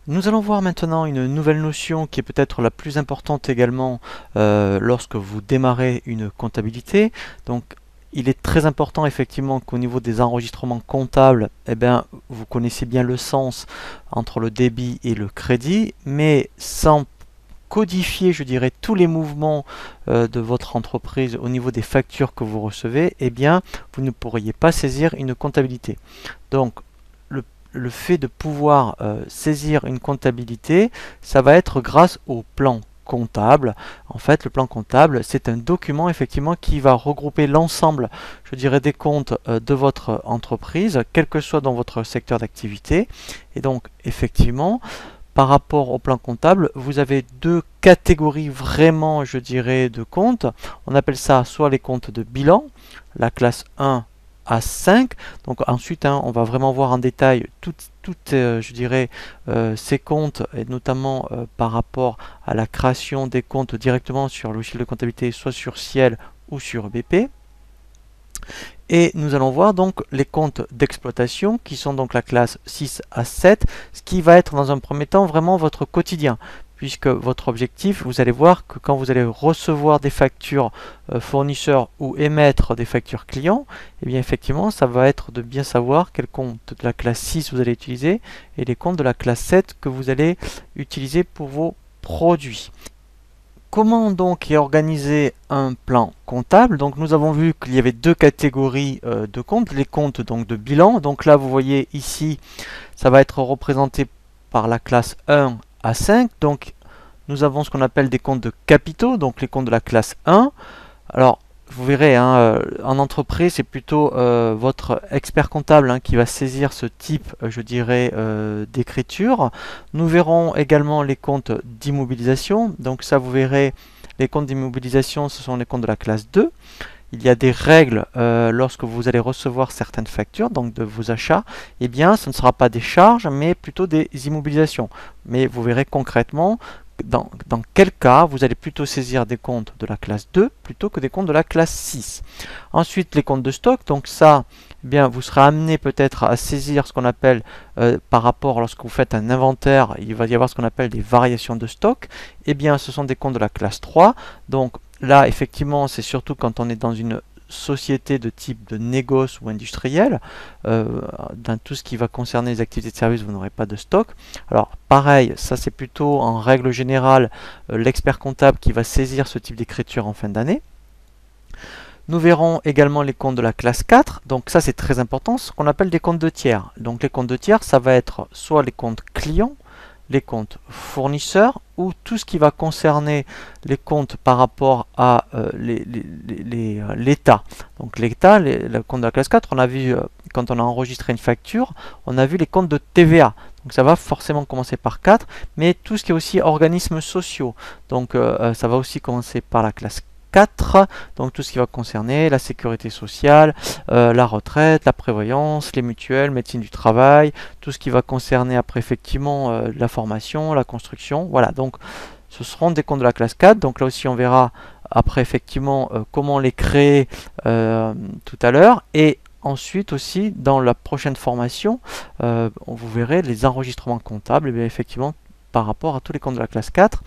Nous allons voir maintenant une nouvelle notion qui est peut-être la plus importante également lorsque vous démarrez une comptabilité. Donc, il est très important effectivement qu'au niveau des enregistrements comptables, eh bien, vous connaissez bien le sens entre le débit et le crédit, mais sans codifier, je dirais, tous les mouvements de votre entreprise au niveau des factures que vous recevez, eh bien, vous ne pourriez pas saisir une comptabilité. Donc, le fait de pouvoir saisir une comptabilité, ça va être grâce au plan comptable. En fait, le plan comptable, c'est un document effectivement qui va regrouper l'ensemble, je dirais, des comptes de votre entreprise, quel que soit dans votre secteur d'activité. Et donc, effectivement, par rapport au plan comptable, vous avez deux catégories vraiment, je dirais, de comptes. On appelle ça soit les comptes de bilan, la classe 1 à 5. Donc ensuite, on va vraiment voir en détail toutes je dirais, ces comptes, et notamment par rapport à la création des comptes directement sur le logiciel de comptabilité, soit sur Ciel ou sur EBP. Et nous allons voir donc les comptes d'exploitation qui sont donc la classe 6 à 7, ce qui va être dans un premier temps vraiment votre quotidien. Puisque votre objectif, vous allez voir que quand vous allez recevoir des factures fournisseurs ou émettre des factures clients, et bien effectivement, ça va être de bien savoir quels comptes de la classe 6 vous allez utiliser et les comptes de la classe 7 que vous allez utiliser pour vos produits. Comment donc est organisé un plan comptable? Donc nous avons vu qu'il y avait deux catégories de comptes, les comptes donc de bilan. Donc là vous voyez ici, ça va être représenté par la classe 1 à 5. Donc nous avons ce qu'on appelle des comptes de capitaux, donc les comptes de la classe 1. Alors vous verrez, en entreprise, c'est plutôt votre expert comptable qui va saisir ce type, je dirais, d'écriture. Nous verrons également les comptes d'immobilisation. Donc ça, vous verrez, les comptes d'immobilisation, ce sont les comptes de la classe 2. Il y a des règles lorsque vous allez recevoir certaines factures, donc de vos achats, eh bien ce ne sera pas des charges, mais plutôt des immobilisations. Mais vous verrez concrètement dans quel cas vous allez plutôt saisir des comptes de la classe 2 plutôt que des comptes de la classe 6. Ensuite, les comptes de stock, donc ça, eh bien, vous serez amené peut-être à saisir ce qu'on appelle, par rapport lorsque vous faites un inventaire, il va y avoir ce qu'on appelle des variations de stock. Eh bien, ce sont des comptes de la classe 3. Donc là, effectivement, c'est surtout quand on est dans une société de type de négoce ou industriel. Dans tout ce qui va concerner les activités de service, vous n'aurez pas de stock. Alors pareil, ça c'est plutôt en règle générale l'expert comptable qui va saisir ce type d'écriture en fin d'année. Nous verrons également les comptes de la classe 4. Donc ça c'est très important, ce qu'on appelle des comptes de tiers. Donc les comptes de tiers, ça va être soit les comptes clients, les comptes fournisseurs ou tout ce qui va concerner les comptes par rapport à l'État. Donc l'État, le compte de la classe 4, on a vu quand on a enregistré une facture, on a vu les comptes de TVA. Donc ça va forcément commencer par 4, mais tout ce qui est aussi organismes sociaux. Donc ça va aussi commencer par la classe 4, donc tout ce qui va concerner la sécurité sociale, la retraite, la prévoyance, les mutuelles, médecine du travail, tout ce qui va concerner après effectivement la formation, la construction, voilà, donc ce seront des comptes de la classe 4, donc là aussi on verra après effectivement comment les créer tout à l'heure, et ensuite aussi dans la prochaine formation, vous verrez les enregistrements comptables, et bien effectivement par rapport à tous les comptes de la classe 4.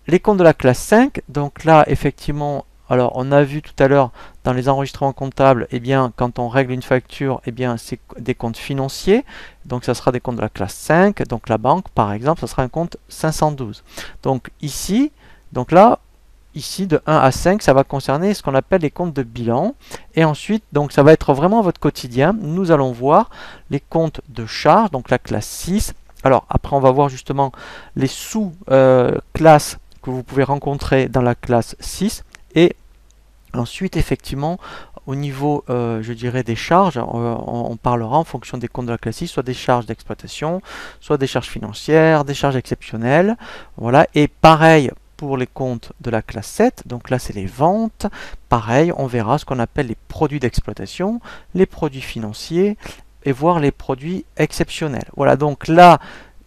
Les comptes de la classe 5, donc là effectivement, alors on a vu tout à l'heure dans les enregistrements comptables, eh bien quand on règle une facture, eh bien c'est des comptes financiers, donc ça sera des comptes de la classe 5, donc la banque par exemple, ça sera un compte 512. Donc ici, donc là, ici de 1 à 5, ça va concerner ce qu'on appelle les comptes de bilan, et ensuite, donc ça va être vraiment votre quotidien, nous allons voir les comptes de charge, donc la classe 6. Alors après on va voir justement les sous-classes que vous pouvez rencontrer dans la classe 6 et ensuite effectivement au niveau je dirais des charges, on parlera en fonction des comptes de la classe 6, soit des charges d'exploitation, soit des charges financières, des charges exceptionnelles, voilà, et pareil pour les comptes de la classe 7, donc là c'est les ventes, pareil on verra ce qu'on appelle les produits d'exploitation, les produits financiers et voir les produits exceptionnels. Voilà, donc là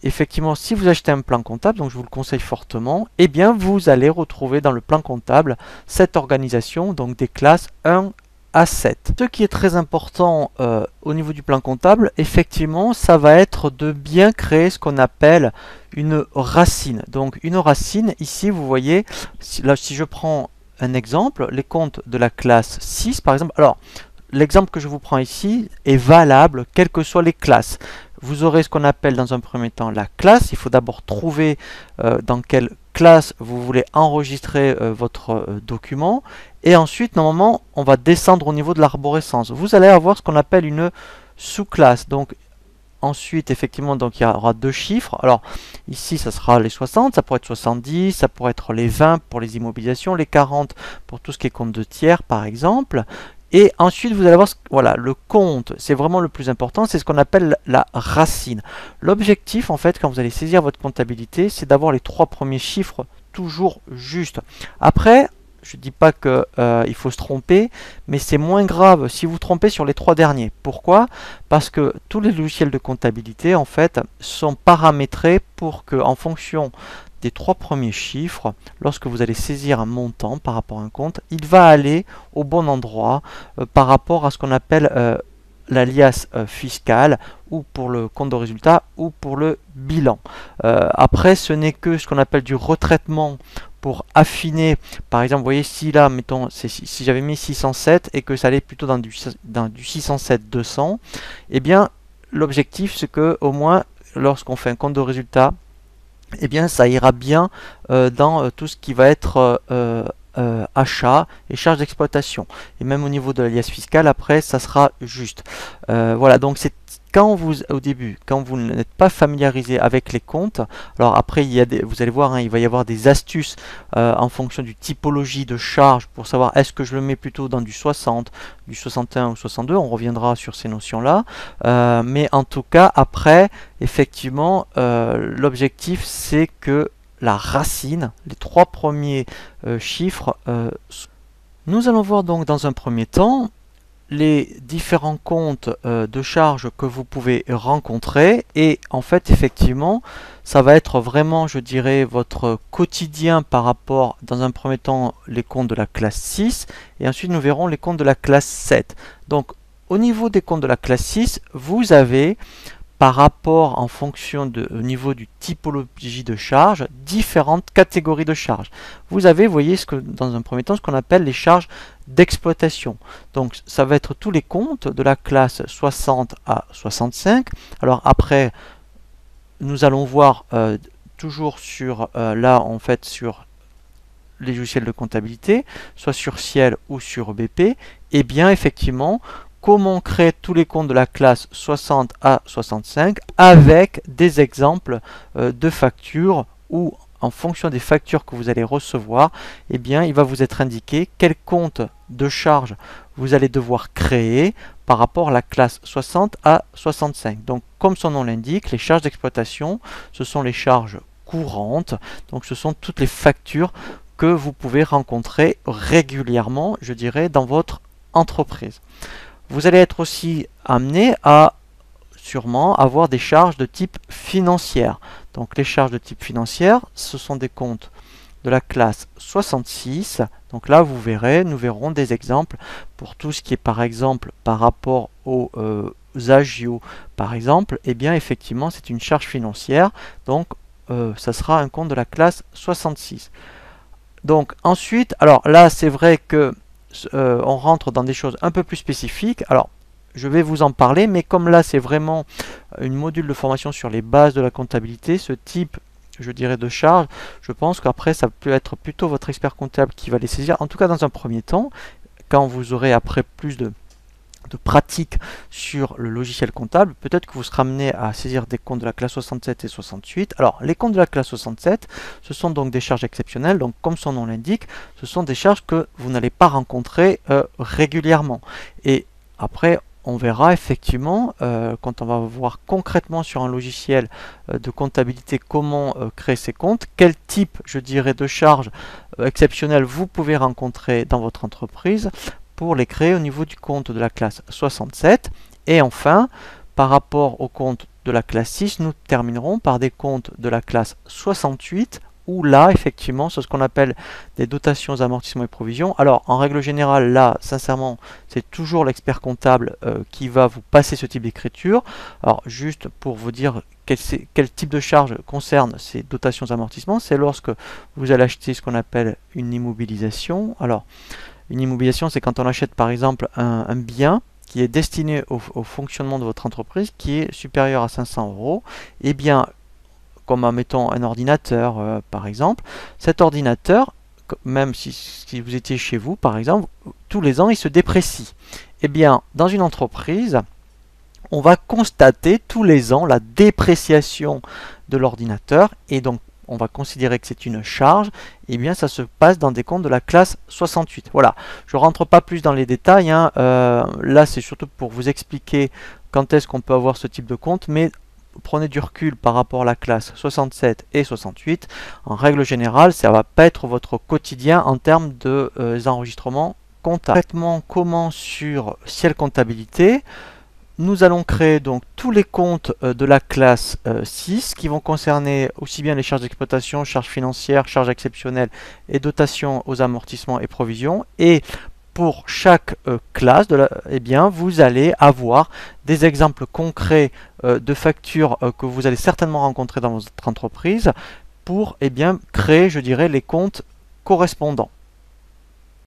effectivement, si vous achetez un plan comptable, donc je vous le conseille fortement, eh bien vous allez retrouver dans le plan comptable cette organisation donc des classes 1 A7. Ce qui est très important au niveau du plan comptable, effectivement, ça va être de bien créer ce qu'on appelle une racine. Donc une racine, ici vous voyez, là si je prends un exemple, les comptes de la classe 6 par exemple, alors l'exemple que je vous prends ici est valable quelles que soient les classes. Vous aurez ce qu'on appelle dans un premier temps la classe. Il faut d'abord trouver dans quelle classe vous voulez enregistrer votre document. Et ensuite, normalement, on va descendre au niveau de l'arborescence. Vous allez avoir ce qu'on appelle une sous-classe. Donc, ensuite, effectivement, donc, il y aura deux chiffres. Alors, ici, ça sera les 60, ça pourrait être 70, ça pourrait être les 20 pour les immobilisations, les 40 pour tout ce qui est compte de tiers, par exemple. Et ensuite, vous allez voir, voilà, le compte, c'est vraiment le plus important, c'est ce qu'on appelle la racine. L'objectif, en fait, quand vous allez saisir votre comptabilité, c'est d'avoir les trois premiers chiffres toujours justes. Après, je ne dis pas qu'il faut se tromper, mais c'est moins grave si vous trompez sur les trois derniers. Pourquoi? Parce que tous les logiciels de comptabilité, en fait, sont paramétrés pour que, en fonction des trois premiers chiffres, lorsque vous allez saisir un montant par rapport à un compte, il va aller au bon endroit par rapport à ce qu'on appelle l'alias fiscal ou pour le compte de résultat ou pour le bilan. Après, ce n'est que ce qu'on appelle du retraitement pour affiner. Par exemple, vous voyez si là, mettons, si j'avais mis 607 et que ça allait plutôt dans du 607-200, eh bien, l'objectif, c'est que au moins, lorsqu'on fait un compte de résultat, eh bien ça ira bien dans tout ce qui va être achat et charges d'exploitation. Et même au niveau de l'alias fiscal, après, ça sera juste. Voilà, donc c'est quand vous, au début, quand vous n'êtes pas familiarisé avec les comptes, alors après, vous allez voir, hein, il va y avoir des astuces en fonction du typologie de charge pour savoir est-ce que je le mets plutôt dans du 60, du 61 ou 62, on reviendra sur ces notions-là. Mais en tout cas, après, effectivement, l'objectif, c'est que la racine, les trois premiers chiffres. Nous allons voir donc dans un premier temps les différents comptes de charges que vous pouvez rencontrer et en fait effectivement ça va être vraiment je dirais votre quotidien par rapport dans un premier temps les comptes de la classe 6 et ensuite nous verrons les comptes de la classe 7. Donc au niveau des comptes de la classe 6 vous avez par rapport en fonction au niveau du typologie de charge, différentes catégories de charges. Vous avez, vous voyez, dans un premier temps, ce qu'on appelle les charges d'exploitation. Donc, ça va être tous les comptes de la classe 60 à 65. Alors après, nous allons voir toujours sur, là, en fait, sur les logiciels de comptabilité, soit sur Ciel ou sur BP, et bien, effectivement, comment créer tous les comptes de la classe 60 à 65 avec des exemples de factures où en fonction des factures que vous allez recevoir, eh bien, il va vous être indiqué quel compte de charge vous allez devoir créer par rapport à la classe 60 à 65. Donc, comme son nom l'indique, les charges d'exploitation, ce sont les charges courantes. Donc, ce sont toutes les factures que vous pouvez rencontrer régulièrement, je dirais, dans votre entreprise. Vous allez être aussi amené à sûrement avoir des charges de type financière. Donc les charges de type financière, ce sont des comptes de la classe 66. Donc là, vous verrez, nous verrons des exemples pour tout ce qui est par exemple par rapport aux agios. Par exemple, eh bien effectivement, c'est une charge financière. Donc ça sera un compte de la classe 66. Donc ensuite, alors là, c'est vrai que on rentre dans des choses un peu plus spécifiques. Alors, je vais vous en parler, mais comme là, c'est vraiment une module de formation sur les bases de la comptabilité, ce type, je dirais, de charge, je pense qu'après, ça peut être plutôt votre expert comptable qui va les saisir. En tout cas, dans un premier temps, quand vous aurez après plus de pratique sur le logiciel comptable, peut-être que vous serez amené à saisir des comptes de la classe 67 et 68. Alors, les comptes de la classe 67, ce sont donc des charges exceptionnelles. Donc, comme son nom l'indique, ce sont des charges que vous n'allez pas rencontrer régulièrement. Et après, on verra effectivement, quand on va voir concrètement sur un logiciel de comptabilité comment créer ces comptes, quel type, je dirais, de charges exceptionnelles vous pouvez rencontrer dans votre entreprise pour les créer au niveau du compte de la classe 67. Et enfin, par rapport au compte de la classe 6, nous terminerons par des comptes de la classe 68 où là, effectivement, c'est ce qu'on appelle des dotations, amortissements et provisions. Alors, en règle générale, là, sincèrement, c'est toujours l'expert comptable qui va vous passer ce type d'écriture. Alors, juste pour vous dire quel type de charge concerne ces dotations, amortissements, c'est lorsque vous allez acheter ce qu'on appelle une immobilisation. Alors, une immobilisation, c'est quand on achète par exemple un bien qui est destiné au fonctionnement de votre entreprise qui est supérieur à 500 €. Eh bien, comme admettons un ordinateur par exemple, cet ordinateur, même si vous étiez chez vous par exemple, tous les ans il se déprécie. Eh bien, dans une entreprise, on va constater tous les ans la dépréciation de l'ordinateur et donc on va considérer que c'est une charge. Et bien ça se passe dans des comptes de la classe 68. Voilà, je ne rentre pas plus dans les détails, hein. Là c'est surtout pour vous expliquer quand est-ce qu'on peut avoir ce type de compte, mais prenez du recul par rapport à la classe 67 et 68. En règle générale, ça ne va pas être votre quotidien en termes de enregistrements comptables. Traitement comment sur Ciel Comptabilité. Nous allons créer donc tous les comptes de la classe 6 qui vont concerner aussi bien les charges d'exploitation, charges financières, charges exceptionnelles et dotations aux amortissements et provisions. Et pour chaque classe, eh bien, vous allez avoir des exemples concrets de factures que vous allez certainement rencontrer dans votre entreprise pour créer, je dirais, les comptes correspondants.